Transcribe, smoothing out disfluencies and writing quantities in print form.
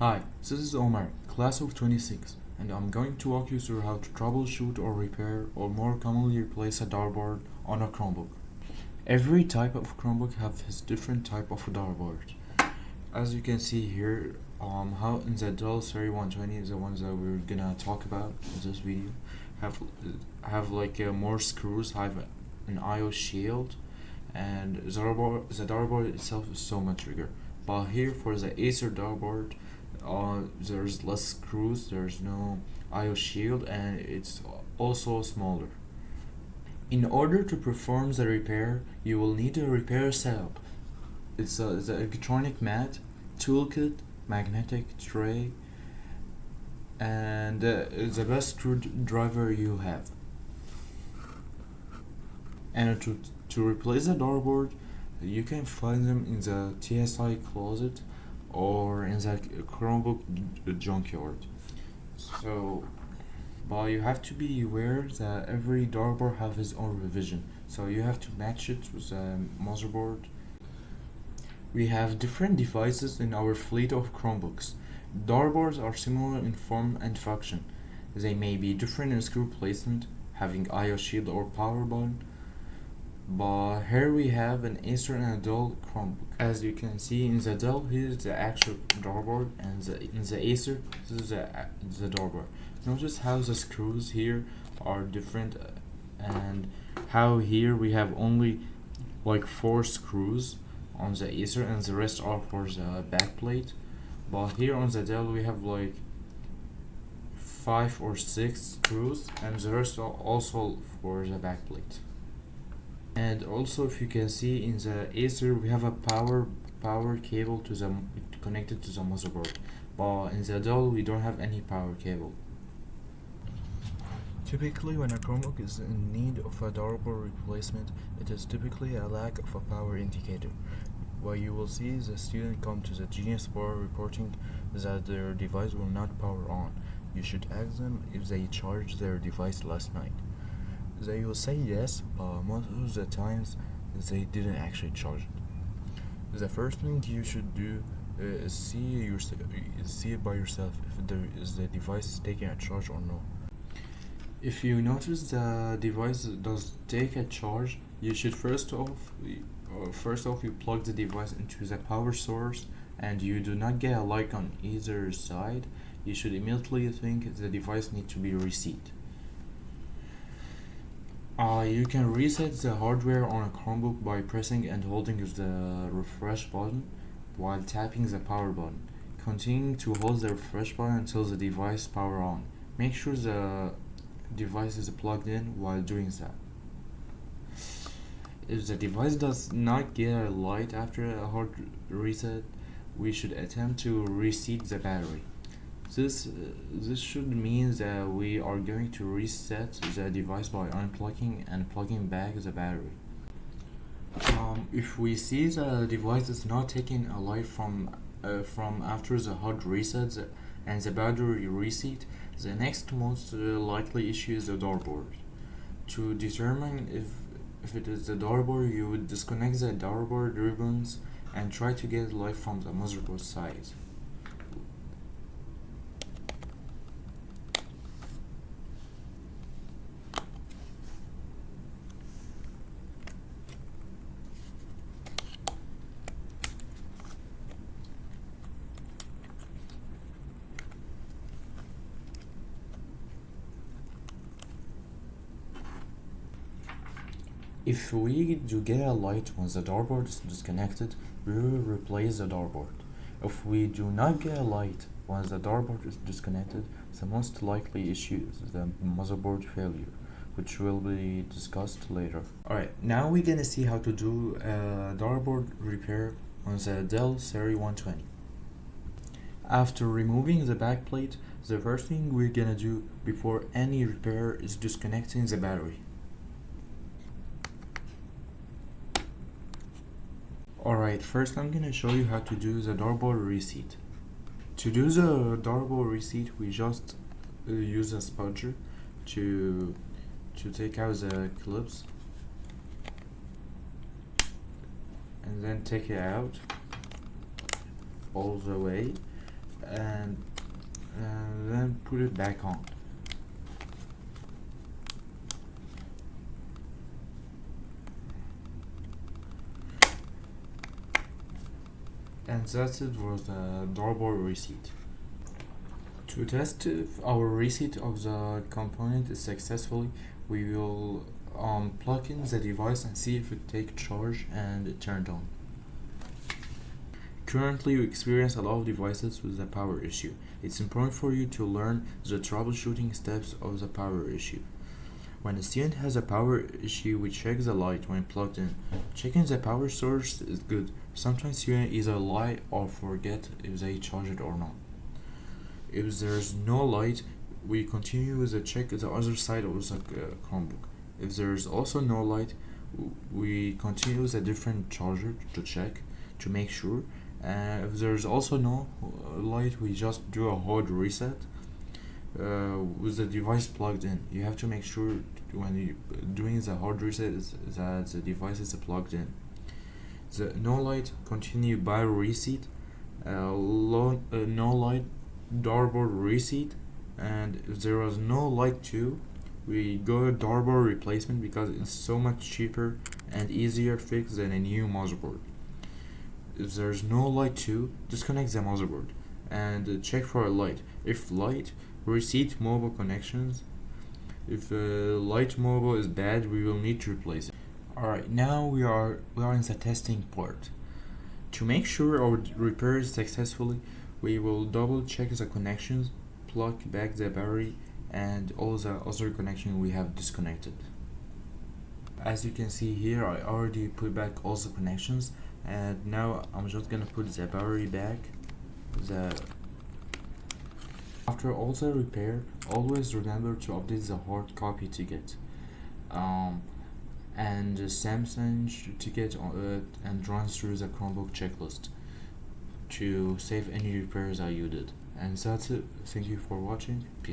Hi, this is Omar, class of 26, and I'm going to walk you through how to troubleshoot or repair or more commonly replace a daughterboard on a Chromebook. Every type of Chromebook have his different type of daughterboard. As you can see here, how in the Dell Series 120 is the ones that we're gonna talk about in this video, have like more screws, have an I/O shield, and the daughterboard itself is so much bigger. But here for the Acer daughterboard, there's less screws, there's no I/O shield, and it's also smaller. In order to perform the repair, you will need a repair setup. It's the electronic mat, toolkit, magnetic tray, and the best screwdriver you have. And to replace the daughterboard, you can find them in the TSI closet or in the Chromebook junkyard. But you have to be aware that every daughterboard have its own revision, so you have to match it with the motherboard. We have different devices in our fleet of Chromebooks. Daughterboards are similar in form and function. They may be different in screw placement, having I/O shield or power button, but here we have an Acer and a Dell Chromebook. As you can see in the Dell, here's the actual daughterboard, and in the Acer, this is the daughterboard. Notice how the screws here are different, and how here we have only like 4 screws on the Acer and the rest are for the backplate. But here on the Dell we have like 5 or 6 screws, and the rest are also for the backplate. And also, if you can see in the Acer, we have a power cable connected to the motherboard, but in the Dell we don't have any power cable. Typically, when a Chromebook is in need of a daughterboard replacement, it is typically a lack of a power indicator. What you will see is a student come to the Genius Bar reporting that their device will not power on. You should ask them if they charged their device last night. They will say yes, but most of the times they didn't actually charge it. The first thing you should do is see it by yourself if the device is taking a charge or no. If you notice the device does take a charge, you should first off you plug the device into the power source, and you do not get a light on either side. You should immediately think the device needs to be reset. You can reset the hardware on a Chromebook by pressing and holding the refresh button while tapping the power button. Continue to hold the refresh button until the device power on. Make sure the device is plugged in while doing that. If the device does not get a light after a hard reset, we should attempt to reset the battery. This should mean that we are going to reset the device by unplugging and plugging back the battery. If we see the device is not taking a light from after the hard reset and the battery reset, the next most likely issue is the daughterboard. To determine if it is the daughterboard, you would disconnect the daughterboard ribbons and try to get light from the motherboard side. If we do get a light when the daughterboard is disconnected, we will replace the daughterboard. If we do not get a light when the daughterboard is disconnected, the most likely issue is the motherboard failure, which will be discussed later. Alright, now we're gonna see how to do a daughterboard repair on the Dell Series 120. After removing the backplate, the first thing we're gonna do before any repair is disconnecting the battery. Alright, first I'm gonna show you how to do the daughterboard reset. To do the daughterboard reset, we just use a spudger to take out the clips, and then take it out all the way. and then put it back on. And that's it was the Daughterboard receipt. To test if our receipt of the component is successfully, we will plug in the device and see if it takes charge and it turned on. Currently, we experience a lot of devices with a power issue. It's important for you to learn the troubleshooting steps of the power issue. When a student has a power issue, we check the light when plugged in. Checking the power source is good. Sometimes students either lie or forget if they charge it or not. If there's no light, we continue with the check the other side of the Chromebook. If there's also no light, we continue with a different charger to check to make sure. If there's also no light, we just do a hard reset with the device plugged in. You have to make sure when you doing the hard reset that the device is plugged in. The no light, continue by reset, no light, Daughterboard reset, and if there was no light too, we go to Daughterboard replacement because it's so much cheaper and easier fix than a new motherboard. If there's no light too, disconnect the motherboard and check for a light. If light, reset mobile connections. If light mobile is bad, we will need to replace it. Alright, now we are in the testing part. To make sure our repair is successfully, we will double check the connections, plug back the battery and all the other connections we have disconnected. As you can see here, I already put back all the connections, and now I'm just gonna put the battery back. After all the repair, always remember to update the hard copy ticket and the Samsung ticket and run through the Chromebook checklist to save any repairs that you did. And that's it. Thank you for watching. Peace.